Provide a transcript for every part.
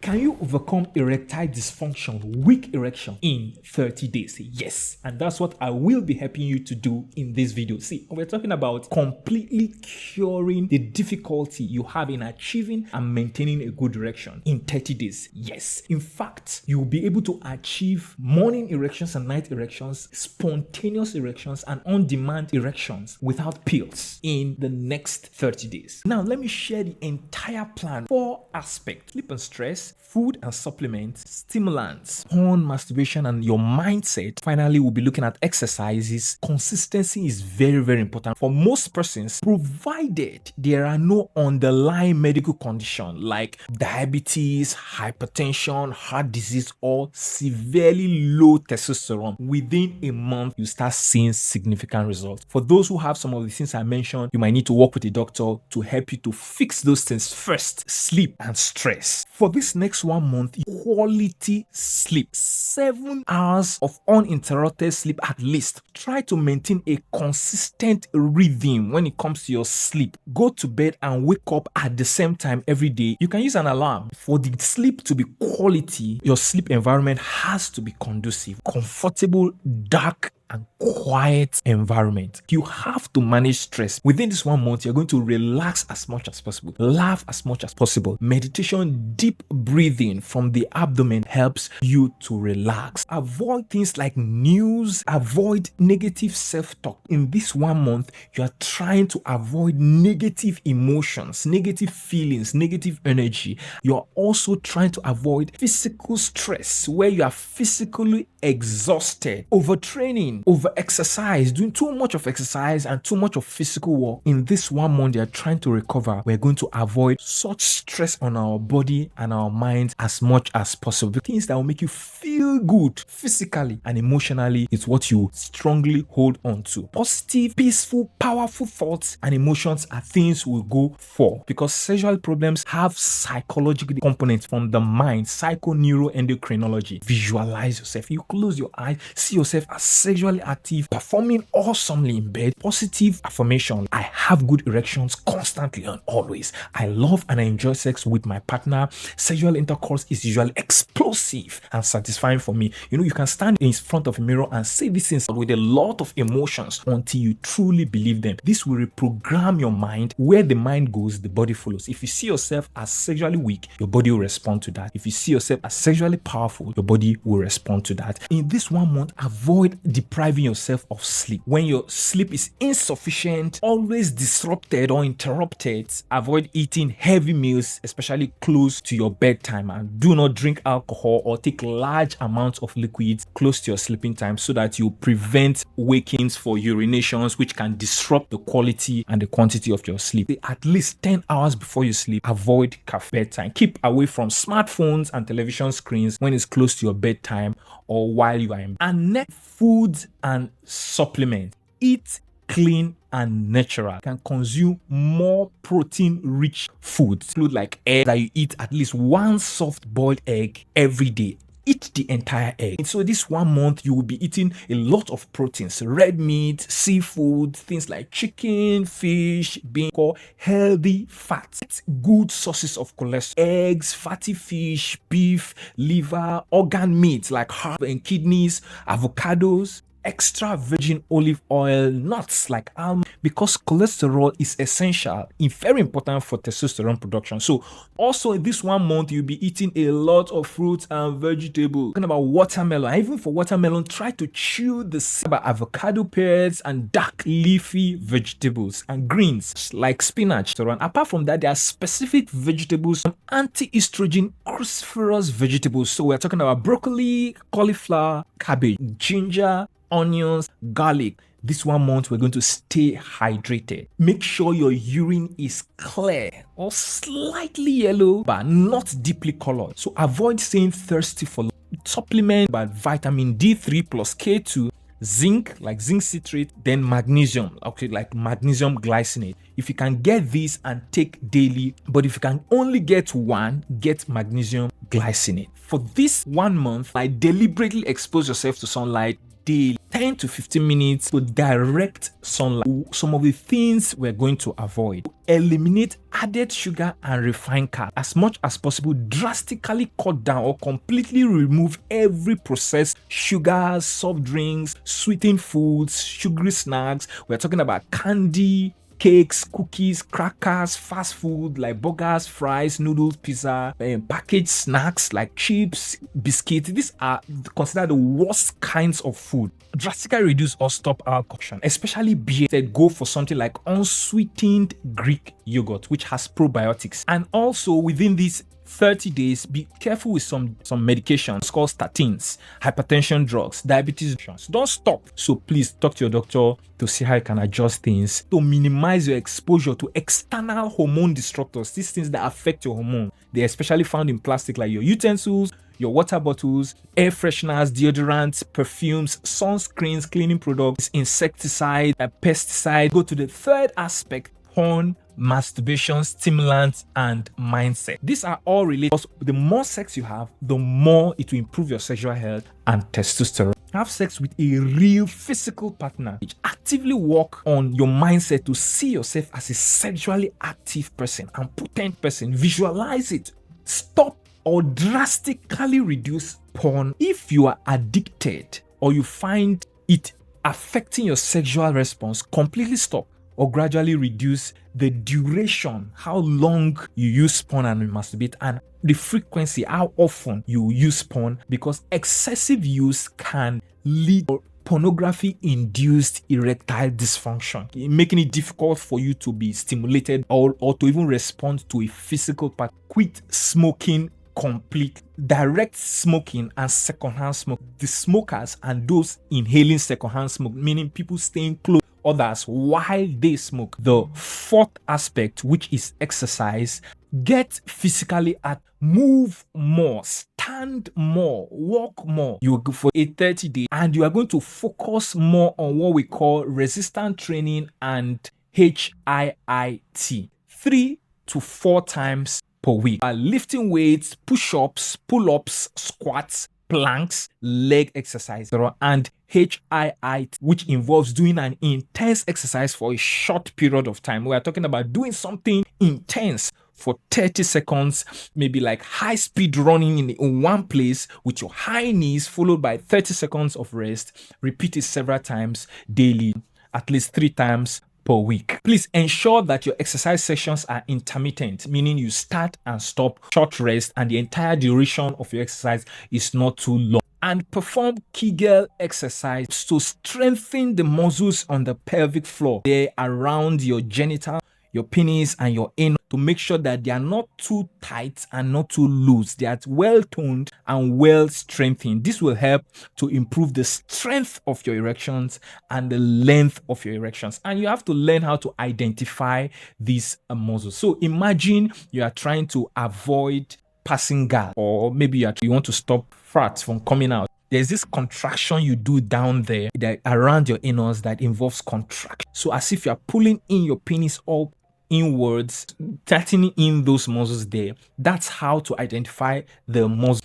Can you overcome erectile dysfunction, weak erection in 30 days? Yes. And that's what I will be helping you to do in this video. See, we're talking about completely curing the difficulty you have in achieving and maintaining a good erection in 30 days. Yes. In fact, you'll be able to achieve morning erections and night erections, spontaneous erections, and on-demand erections without pills in the next 30 days. Now, let me share the entire plan. 4 aspects: sleep and stress, food and supplements, stimulants, porn, masturbation, and your mindset. Finally, we'll be looking at exercises. Consistency is very, very important for most persons, provided there are no underlying medical condition like diabetes, hypertension, heart disease, or severely low testosterone. Within a month, you start seeing significant results. For those who have some of the things I mentioned, you might need to work with a doctor to help you to fix those things first: sleep and stress. For this next 1 month, quality sleep, 7 hours of uninterrupted sleep at least. Try to maintain a consistent rhythm when it comes to your sleep. Go to bed and wake up at the same time every day. You can use an alarm. For the sleep to be quality, your sleep environment has to be conducive, comfortable, dark, and quiet environment. You have to manage stress. Within this 1 month, you're going to relax as much as possible, laugh as much as possible. Meditation, deep breathing from the abdomen helps you to relax. Avoid things like news, avoid negative self-talk. In this 1 month, you are trying to avoid negative emotions, negative feelings, negative energy. You're also trying to avoid physical stress where you are physically exhausted, overtraining, over exercise, doing too much of exercise and too much of physical work. In this 1 month they are trying to recover, we're going to avoid such stress on our body and our minds as much as possible. Things that will make you feel good physically and emotionally is what you strongly hold on to. Positive, peaceful, powerful thoughts and emotions are things we'll go for, because sexual problems have psychological components from the mind. Psychoneuroendocrinology. Visualize yourself. You close your eyes, see yourself as sexually active, performing awesomely in bed. Positive affirmation: I have good erections constantly and always. I love and I enjoy sex with my partner. Sexual intercourse is usually explosive and satisfying for me. You can stand in front of a mirror and say these things with a lot of emotions until you truly believe them. This will reprogram your mind. Where the mind goes, the body follows. If you see yourself as sexually weak, your body will respond to that. If you see yourself as sexually powerful, your body will respond to that. In this 1 month, avoid depriving yourself of sleep. When your sleep is insufficient, always disrupted or interrupted, avoid eating heavy meals, especially close to your bedtime, and do not drink alcohol or take large amounts of liquids close to your sleeping time so that you prevent wakings for urinations, which can disrupt the quality and the quantity of your sleep. At least 10 hours before you sleep, avoid caffeine. Bedtime. Keep away from smartphones and television screens when it's close to your bedtime or while you are in bed. And next, foods and supplements. Eat clean and natural. Can consume more protein-rich foods. Food like egg, that you eat at least 1 soft-boiled egg every day. Eat the entire egg. So this 1 month, you will be eating a lot of proteins: red meat, seafood, things like chicken, fish, bean, or healthy fats. It's good sources of cholesterol: eggs, fatty fish, beef, liver, organ meats like heart and kidneys, avocados, extra virgin olive oil, nuts like almond, because cholesterol is essential and very important for testosterone production. So also in this 1 month, you'll be eating a lot of fruits and vegetables. Talking about watermelon, and even for watermelon, try to chew the seed. About avocado, pears, and dark leafy vegetables and greens like spinach. So apart from that, there are specific vegetables, some anti-estrogen cruciferous vegetables. So we're talking about broccoli, cauliflower, cabbage, ginger, onions, garlic. This 1 month, we're going to stay hydrated. Make sure your urine is clear or slightly yellow, but not deeply colored. So avoid staying thirsty for long. Supplement by vitamin D3 plus K2, zinc, like zinc citrate, then magnesium, like magnesium glycinate. If you can get these and take daily, but if you can only get one, get magnesium glycinate. For this 1 month, deliberately expose yourself to sunlight daily, 10 to 15 minutes to direct sunlight. Some of the things we're going to avoid: eliminate added sugar and refined carbs as much as possible. Drastically cut down or completely remove every processed sugars, soft drinks, sweetened foods, sugary snacks. We're talking about candy, cakes, cookies, crackers, fast food like burgers, fries, noodles, pizza, packaged snacks like chips, biscuits. These are considered the worst kinds of food. Drastically reduce or stop alcohol, especially beer. Go for something like unsweetened Greek yogurt, which has probiotics. And also within these 30 days, be careful with some medications called statins, hypertension drugs, diabetes drugs. Don't stop. So please talk to your doctor to see how you can adjust things to minimize your exposure to external hormone disruptors. These things that affect your hormone. They're especially found in plastic like your utensils, your water bottles, air fresheners, deodorants, perfumes, sunscreens, cleaning products, insecticide, pesticide. Go to the third aspect: porn, masturbation, stimulants, and mindset. These are all related. The more sex you have, the more it will improve your sexual health and testosterone. Have sex with a real physical partner. Actively work on your mindset to see yourself as a sexually active person and potent person. Visualize it. Stop or drastically reduce porn. If you are addicted or you find it affecting your sexual response, completely stop or gradually reduce the duration, how long you use porn and masturbate, and the frequency, how often you use porn, because excessive use can lead to pornography-induced erectile dysfunction, making it difficult for you to be stimulated or to even respond to a physical part. Quit smoking complete. Direct smoking and secondhand smoke. The smokers and those inhaling secondhand smoke, meaning people staying close to others while they smoke. The fourth aspect, which is exercise. Get physically active. Move more, stand more, walk more. You will go for a 30-day and you are going to focus more on what we call resistance training and HIIT 3 to 4 times per week. Lifting weights, push-ups, pull-ups, squats, planks, leg exercise, and HIIT, which involves doing an intense exercise for a short period of time. We are talking about doing something intense for 30 seconds, maybe like high speed running in one place with your high knees, followed by 30 seconds of rest. Repeat it several times daily, at least 3 times per week. Please ensure that your exercise sessions are intermittent, meaning you start and stop, short rest, and the entire duration of your exercise is not too long. And perform Kegel exercise to strengthen the muscles on the pelvic floor. They're around your genital, your penis, and your anus, to make sure that they are not too tight and not too loose. They are well toned and well strengthened. This will help to improve the strength of your erections and the length of your erections. And you have to learn how to identify these muscles. So imagine you are trying to avoid passing gas, or maybe you want to stop farts from coming out. There's this contraction you do down there that around your anus that involves contraction. So as if you're pulling in your penis up inwards, tightening in those muscles there. That's how to identify the muscle.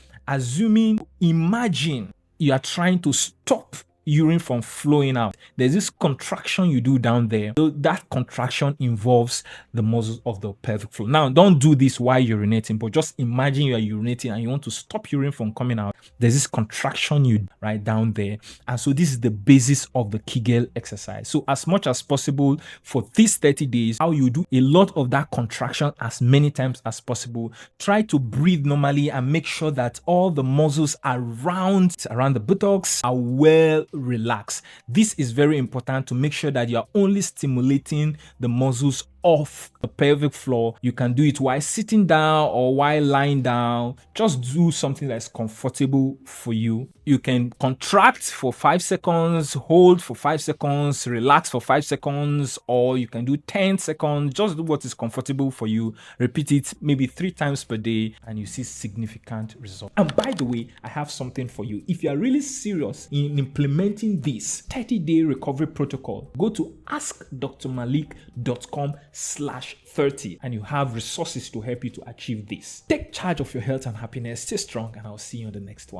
Imagine you are trying to stop urine from flowing out. There's this contraction you do down there. So that contraction involves the muscles of the pelvic floor. Now, don't do this while urinating, but just imagine you are urinating and you want to stop urine from coming out. There's this contraction you right down there. And so this is the basis of the Kegel exercise. So as much as possible for these 30 days, how you do a lot of that contraction as many times as possible. Try to breathe normally and make sure that all the muscles around the buttocks are well relaxed. This is very important to make sure that you are only stimulating the muscles of the pelvic floor. You can do it while sitting down or while lying down. Just do something that's comfortable for you. You can contract for 5 seconds, hold for 5 seconds, relax for 5 seconds, or you can do 10 seconds. Just do what is comfortable for you. Repeat it maybe 3 times per day and you see significant results. And by the way, I have something for you. If you are really serious in implementing this 30-day recovery protocol, go to askdrmalik.com/30 and you have resources to help you to achieve this. Take charge of your health and happiness. Stay strong, and I'll see you on the next one.